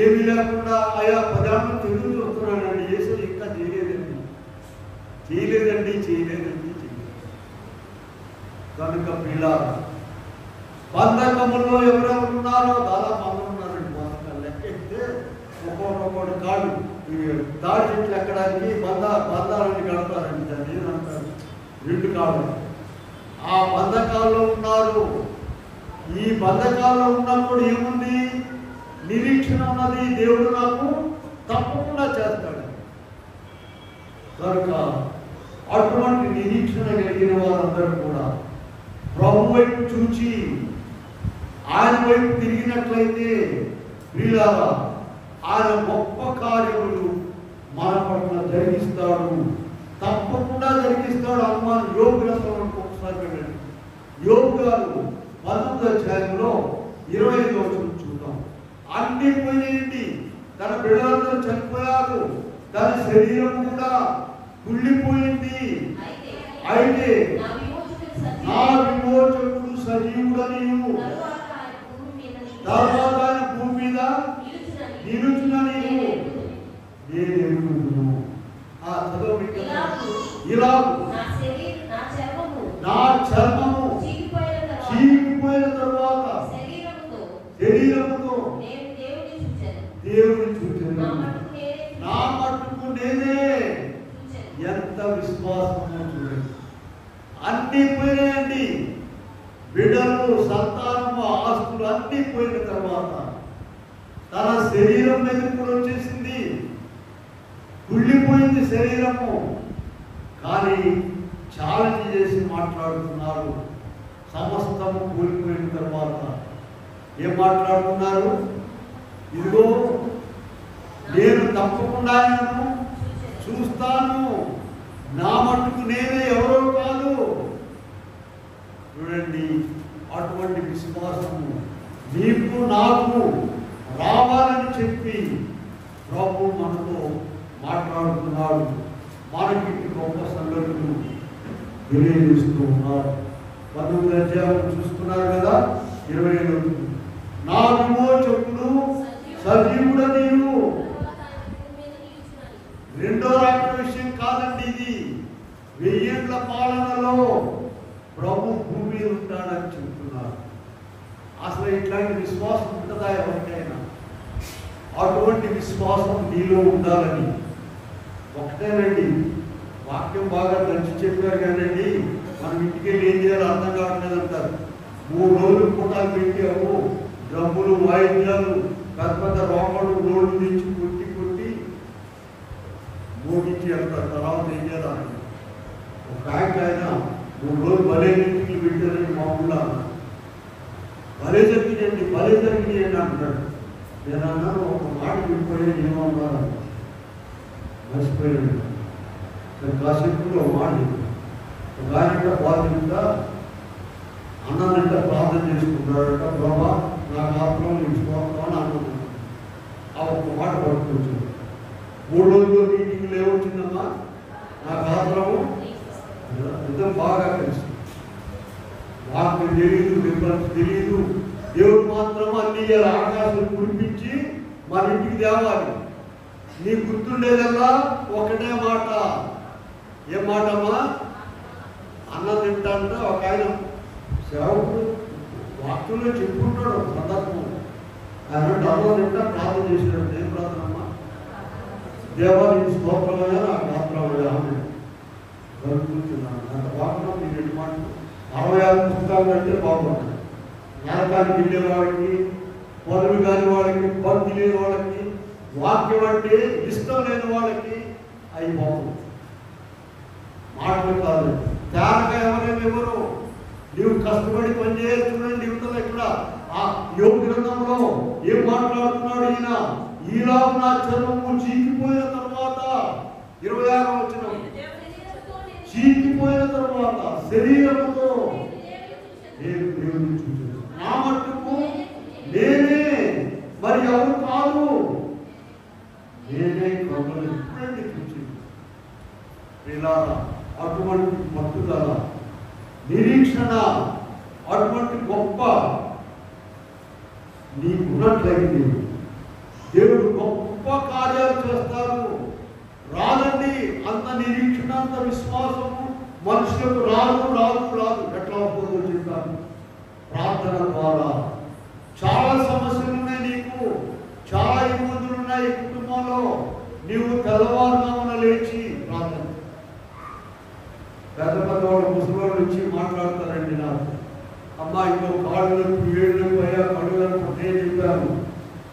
ఏమీ లేకుండా అయా 10 ఏళ్ళు తిరిగి చూస్తున్నాడండి, ఏసీ ఇంకా చేయలేదండి, చేయలేదండి. కనుక పిల్లలు బంధకముల్లో ఎవరెవరు ఉన్నారో దాదాపు అందరూ ఉన్నారండి. బంధకాలు లెక్కెత్తే ఒక్కొక్కటి కాళ్ళు తాడి చెట్లు ఎక్కడానికి బంధాలని కడతారండి. దాన్ని ఏమంటారు? 2 కాళ్ళు. ఆ బంధకాల్లో ఉన్నారు. ఈ బంధకాల్లో ఉన్నప్పుడు ఏముంది? నిరీక్షణ ఉన్నది. దేవుడు నాకు తప్పకుండా చేస్తాడు. కనుక అటువంటి నిరీక్షణ కలిగిన వారందరూ కూడా ప్రభు వైపు చూచి ఆయన వైపు తిరిగినట్లయితే ప్రియులారా ఆయన గొప్ప కార్యములు మన పట్ల జరిగిస్తాడు. తప్పకుండా జరిగిస్తాడు. అనుమానం యోగు గ్రంథంలో ఒకసారి వెళ్ళండి. యోగు గారు 19వ అధ్యాయంలో 25వ వచనం చూద్దాం. అన్ని పోయినాయండి. తన బిడ్డలందరూ చనిపోయారు. తన శరీరం కూడా కుళ్ళిపోయింది. అయితే నా విమోచకుడు సజీవుడనియు తర్వాత ఆయన భూమి మీద నిలుచుననియు నేను ఎరుగుదును. ఇలా నా చర్మము చీకిపోయిన తరువాత శరీరముతో దేవుని చూచాను. నా మట్టుకు నేనే. ఎంత విశ్వాసమో చూడండి. అన్నీ పోయినాయండి. బిడ్డలు, సంతానము, ఆస్తులు అన్నీ పోయిన తర్వాత తన శరీరం మీద కూడా వచ్చేసింది. కుళ్ళిపోయింది శరీరము. కానీ ఛాలెంజ్ చేసి మాట్లాడుతున్నారు. సమస్తము కూలిపోయిన తర్వాత ఏం మాట్లాడుతున్నారు? ఇదిగో నేను తప్పకుండా ఆయనను చూస్తాను. నా మట్టుకు నేనే, ఎవరో కాదు. చూడండి, అటువంటి విశ్వాసము నీకు నాకు రావాలని చెప్పి ప్రభు మనతో మాట్లాడుతున్నాడు. మనకి గొప్ప సంగతులు తెలియజేస్తూ ఉన్నారు. 19వ అధ్యాయం చూస్తున్నారు కదా, 25. నా విమోచకుడు సజీవుడనియు. రెండో రాకడ విషయం కాదండి ఇది. 1000 ఏళ్ల పాలనలో ప్రభు భూమి ఉంటాడని చెప్తున్నారు. అసలు ఇట్లాంటి విశ్వాసం ఉంటుందా ఎవరికైనా? అటువంటి విశ్వాసం నీలో ఉండాలని ఒకటేనండి. వాక్యం బాగా నచ్చి చెప్పారు కానండి, మనం ఇంటికి వెళ్ళి ఏం చేయాలో అర్థం కావట్లేదు అంటారు. 3 రోజులు పుట్టాలు పెట్టాము, డబ్బులు, వాయిద్యాలు, పెద్ద రోమలు రోడ్డు నుంచి కొట్టి మోగించి వెళ్తారు. తర్వాత ఏం చేయాలి? ఒక ఆయన 3 రోజులు భలే ఇంటికి పెట్టారని మామూలుగా భలే జరిగినాయండి అంటున్నాడు. నేను అన్నాను, ఒక మాట విడిపోయాను, ఏమన్నారు మర్చిపోయాడు. కాసేపులో మాట ఒక ఆయన బాధ్యత అన్నానంట ప్రార్థన చేసుకున్నాడట. ప్రభా నాకు ఆత్మ నిలిచిపోతాను అని అనుకున్నాను. ఆ ఒక్క మాట పట్టుకొచ్చాడు. 3 రోజుల్లో మీటింగ్ లేవచ్చిందమ్మా. నాకు ఆత్రము నిజం బాగా తెలుసు. వాక్యం తెలియదు, వివరించి తెలియదు. దేవుడు మాత్రం అన్ని ఆకాశం కురిపించి మన ఇంటికి తేవాలి. నీ గుర్తుండేదల్లా ఒకటే మాట. ఏం మాటమ్మా? అన్నం తింటాంట ఒక ఆయన సేవకుడు వాక్యంలో చెప్పుకుంటాడు సందర్భం. ఆయన అన్నం తింటా ప్రార్థన చేసినాడు. ఏం ప్రార్థనమ్మా? దేవా నీ స్తోత్రమైన నా పాత్రమయ్యా కూర్చున్నాను. అంత బాగున్నా మీరు ఎటు మాట 66 పుస్తకాలు అంటే బాగుంటాయి. నరకానికి వెళ్ళే వాళ్ళకి, పనులు కాని వాళ్ళకి, బంధు లేని వాళ్ళకి, వాక్యం అంటే ఇష్టం లేని వాళ్ళకి అవి బాగుంది. మాటలు కాదు. తేరగా ఎవరు నీవు కష్టపడి పనిచేయాలి. చూడండి యువతలో ఇక్కడ ఆ యోగ గ్రంథంలో ఏం మాట్లాడుతున్నాడు ఈయన? ఈలా నా చర్మము చీకిపోయిన తర్వాత 26వ వచనం, చీకిపోయిన తర్వాత శరీరముతో నేను దేవుని చూశాను. నా మట్టుకు నేనే, మరి ఎవరు కాదు, నేనే కబులు ఎప్పుడండి చూసింది. ఇలా అటువంటి పట్టుదల, నిరీక్షణ, అటువంటి గొప్ప నీకున్నట్లయితే దేవుడు గొప్ప కార్యాలు చేస్తారు. రాదండి అంత నిరీక్షణ, అంత విశ్వాసం మనుషులకు రాదు రాదు రాదు. ఎట్లా పోతుందో చెప్పాను. ప్రార్థన ద్వారా చాలా సమస్యలు ఉన్నాయి, నీకు చాలా ఇబ్బందులు ఉన్నాయి కుటుంబంలో. నీవు తెల్లవారుజామున లేచి ప్రార్థన. పెద్ద పెద్దవాళ్ళు ముసలివాళ్ళు వచ్చి మాట్లాడతారండి నాకు, అమ్మా ఇంకో కాళ్ళకు ఏళ్ళకు అయ్యా కడుగులకు నేను చెప్పాను,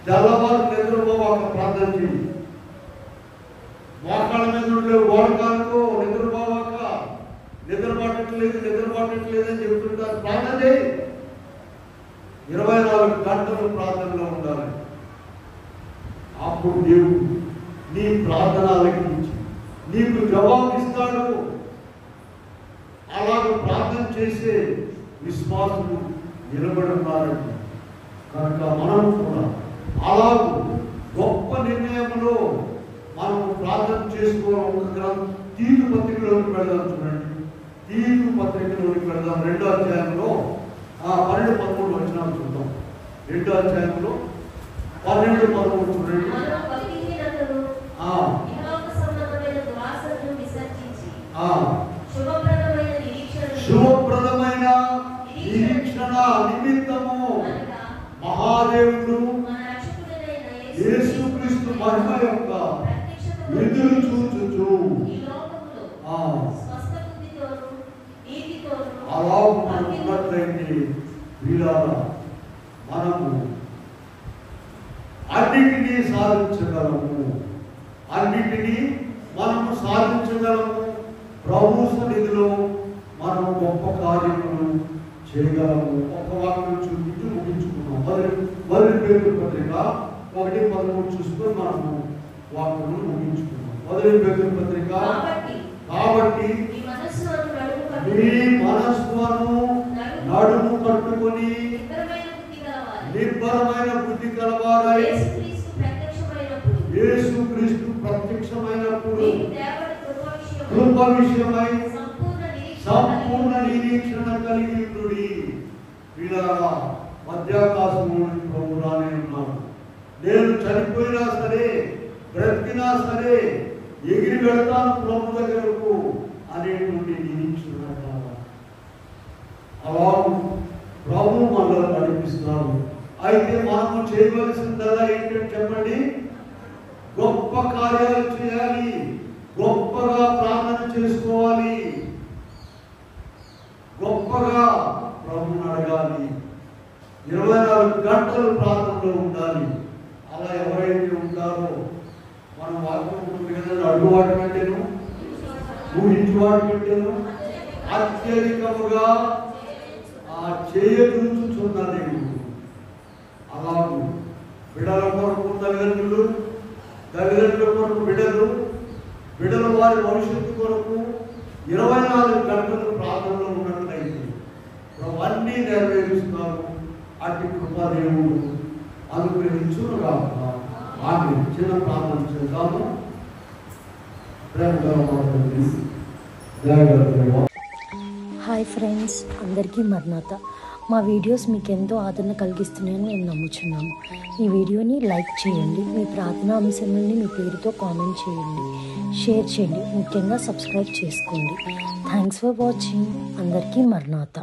తెల్లవారు నిద్రపోవాక ప్రార్థన చేయి. మోకాళ్ళ మీద ఉండే ఓడకాలకు నిద్రపోవాక నిద్ర పట్టట్లేదు అని చెప్తుంటారు. ప్రార్థన చేయి. 24 గంటలు ప్రార్థనలో ఉండాలి. అప్పుడు దేవుడు నీ ప్రార్థన ఆలకించి నీకు జవాబిస్తాడు. అలాగ ప్రార్థన చేసే విశ్వాసులు నిలబడున్నారండి. కనుక మనం కూడా అలాగూ గొప్ప నిర్ణయంలో మనం ప్రార్థన చేసుకోవడం. తీతు పత్రికలోకి వెళదాం. చూడండి, తీతు పత్రికలోకి వెళదాం. 2వ అధ్యాయంలో 12-13 వచనాలు చూద్దాం. 2వ అధ్యాయంలో 12-13 చూడండి. శుభప్రదమైన నిరీక్షణ నిమిత్తము మహాదేవుడు యేసుక్రీస్తు మహిమ యొక్క ఎదురు చూచుచు అలా ఉన్నట్లయితే వీళ్ళారా మనము అన్నిటినీ సాధించగలము. అన్నిటినీ మనము సాధించగలము. ప్రభు సన్నిధిలో మనం గొప్ప కార్యములు చేయగలము. ఒక వాక్యం చూపించి ముగించుకున్నాం. మొదటి పేతురు పత్రిక 1:13 చూసుకొని మనము వాక్యములు ముగించుకున్నాం. మొదటి పేతురు పత్రిక. కాబట్టి మీ మనస్సును నడుము కట్టుకొని నిబ్బరమైన బుద్ధి కలవారై యేసుక్రీస్తు ప్రత్యక్షమైనప్పుడు కృప విషయమై సంపూర్ణ నిరీక్షణ కలిగి ఉండుడి. వీళ్ళారా మధ్యాకాశంలో ప్రభు రానే ఉన్నాడు. నేను చనిపోయినా సరే బ్రతికినా సరే ఎగిరి వెళ్తాను ప్రభు దగ్గరకు అనేటువంటి నిరీక్షణ కావాలి. అలా ప్రభు మనల్ని నడిపిస్తున్నాడు. అయితే మనము చేయవలసిందల్లా ఏంటంటే చెప్పండి, గొప్ప కార్యాలు చేయాలి, గొప్పగా ప్రార్థన చేసుకోవాలి, గొప్పగా ప్రభువుని అడగాలి, 24 గంటలు ప్రార్థనలో ఉండాలి. అలా ఎవరైతే ఉంటారో మనం వాక్యం ఉంటుంది కదా, అడ్డువాటి కంటేను ఊహించువాటి కంటేను అత్యధికముగా చేయగలుగుతున్న దేవుడు. అలాగే బిడ్డల కొరకు తల్లిదండ్రులు, తల్లిదండ్రుల కొరకు బిడ్డలు, బిడ్డల వారి భవిష్యత్తు కొరకు 24 గంటలు ప్రార్థనలో ఉన్నట్లయితే అన్నీ నెరవేరుస్తున్నారు. అట్టి కృపాదేవుడు అనుగ్రహించునుగాక. ఆమె చిన్న ప్రార్థన చేద్దాము. హాయ్ ఫ్రెండ్స్, అందరికీ మర్నాత. మా వీడియోస్ మీకు ఎంతో ఆదరణ కలిగిస్తున్నాయని నేను నమ్ముచున్నాను. ఈ వీడియోని లైక్ చేయండి, మీ ప్రార్థనా అంశాలని మీ పేరుతో కామెంట్ చేయండి, షేర్ చేయండి, ముఖ్యంగా సబ్స్క్రైబ్ చేసుకోండి. Thanks for watching. అందరికీ మర్నాత.